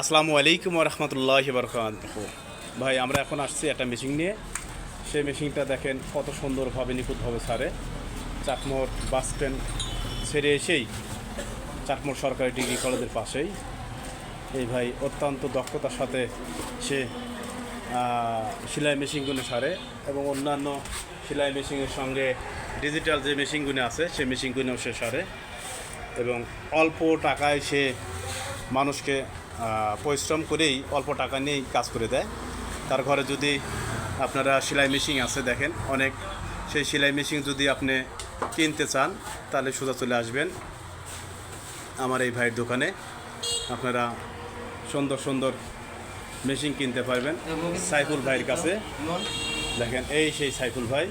আসসালামু আলাইকুম রহমতুল্লাহি বারাকাতুহু। ভাই আমরা এখন আসছি একটা মেশিন নিয়ে। সেই মেশিনটা দেখেন কত সুন্দরভাবে নিখুঁতভাবে ছাড়ে। চাকমোড় বাস স্ট্যান্ড ছেড়ে এসেই চাকমোড় সরকারি ডিগ্রি কলেজের পাশেই এই ভাই অত্যন্ত দক্ষতার সাথে সে সেলাই মেশিনগুলো সারে এবং অন্যান্য সেলাই মেশিনের সঙ্গে ডিজিটাল যে মেশিনগুলো আছে সেই মেশিনগুলোও সে সারে এবং অল্প টাকায় সে মানুষকে পরিশ্রম করেই অল্প টাকা নিয়েই কাজ করে দেয়। তার ঘরে যদি আপনারা সেলাই মেশিন আছে দেখেন অনেক, সেই সেলাই মেশিন যদি আপনি কিনতে চান তাহলে সোজা চলে আসবেন আমার এই ভাইয়ের দোকানে। আপনারা সুন্দর সুন্দর মেশিন কিনতে পারবেন সাইফুল ভাইয়ের কাছে। দেখেন এই সেই সাইফুল ভাই।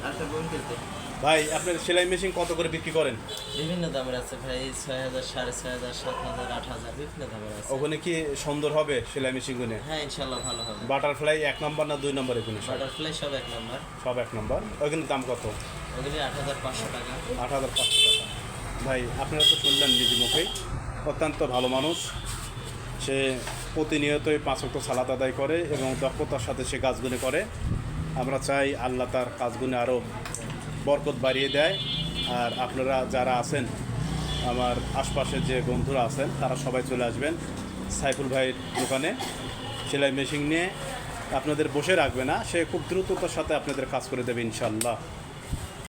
ভাই আপনার সেলাই মেশিন কত করে বিক্রি করেন? বিভিন্ন দামের আছে ভাই, ৬,০০০, ৬,৫০০, ৭,০০০, ৮,০০০ বিভিন্ন দামের আছে। ওখানে কি সুন্দর হবে সেলাই মেশিনগুলো? হ্যাঁ ইনশাল্লাহ ভালো হবে। বাটারফ্লাই ১ নম্বর না ২ নম্বর? এখানে বাটারফ্লাই সব ১ নম্বর। সব ১ নম্বর। ওইখানে দাম কত? ওগুলি ৮,৫০০ টাকা। ৮,৫০০ টাকা। ভাই আপনারা তো শুনলেন নিজ মুখেই, অত্যন্ত ভালো মানুষ। সে প্রতিনিয়তই ৫ ওয়াক্ত সালাত আদায় করে এবং দক্ষতার সাথে সে কাজগুলো করে। আমরা চাই আল্লাহ তার কাজগুলো আরও বরকত বাড়িয়ে দেয়। আর আপনারা যারা আছেন আমার আশপাশের যে বন্ধুরা আছেন তারা সবাই চলে আসবেন সাইফুল ভাইয়ের দোকানে। সেলাই মেশিন নিয়ে আপনাদের বসে রাখবে না, সে খুব দ্রুততার সাথে আপনাদের কাজ করে দেবে ইনশাআল্লাহ।